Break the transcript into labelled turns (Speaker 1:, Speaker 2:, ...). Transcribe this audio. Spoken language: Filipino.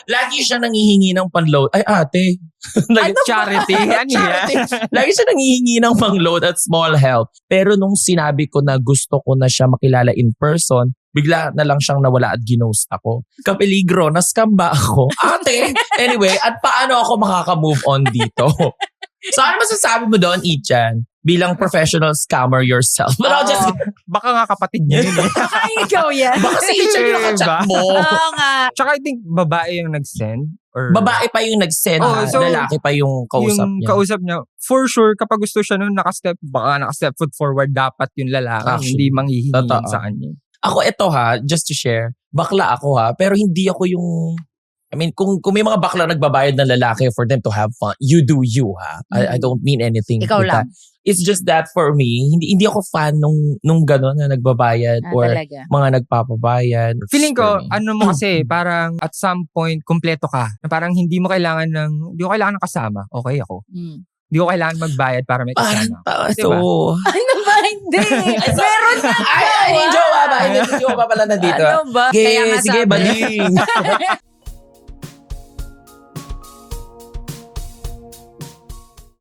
Speaker 1: Lagi siya nangihingi ng panload. Ay, ate.
Speaker 2: Charity. Ano yan?
Speaker 1: Lagi siya nangihingi ng pang-load at small help. Pero nung sinabi ko na gusto ko na siya makilala in person, bigla na lang siyang nawala at ginost ako. Kapeligro, na-scam ba ako? Ate! Anyway, at paano ako makaka-move on dito? So, ano masasabi mo doon, Ichan? Bilang professional scammer yourself. But I'll just...
Speaker 2: Baka nga kapatid niya yun eh.
Speaker 3: Ay, ikaw yan.
Speaker 1: Baka si Ichan yung nakachat mo.
Speaker 3: Oo nga.
Speaker 2: Tsaka I think babae yung nag-send. Or
Speaker 1: Babae pa yung nag-send,
Speaker 2: so,
Speaker 1: lalaki pa yung kausap
Speaker 2: yung
Speaker 1: niya.
Speaker 2: kausap niya, for sure, kapag gusto siya nun, baka naka-step foot forward, dapat yung lalaki.
Speaker 1: Actually,
Speaker 2: hindi manghihingi
Speaker 1: totoo.
Speaker 2: sa kanya.
Speaker 1: Ako ito just to share, bakla ako pero hindi ako yung, I mean, kung may mga bakla nagbabayad ng lalaki for them to have fun, you do you I don't mean anything.
Speaker 3: Ikaw
Speaker 1: with
Speaker 3: lang.
Speaker 1: that. It's just that for me, hindi ako fan nung gano'n na nagbabayad or
Speaker 3: talaga.
Speaker 1: mga nagpapabayad.
Speaker 2: Feeling ko,
Speaker 1: For me.
Speaker 2: ano mo kasi, parang at some point, kumpleto ka. Na parang hindi ko kailangan ng kasama. Okay ako. Hindi ko kailangan magbayad para may
Speaker 1: Parang
Speaker 2: kasama.
Speaker 1: ito.
Speaker 3: Ano ba? Hindi. Meron na.
Speaker 1: Ay, yung jowa ba? Yung jowa pala nandito.
Speaker 3: Ano ba?
Speaker 1: Sige,
Speaker 3: Kaya nga
Speaker 1: sige,
Speaker 3: sabi.
Speaker 1: baling.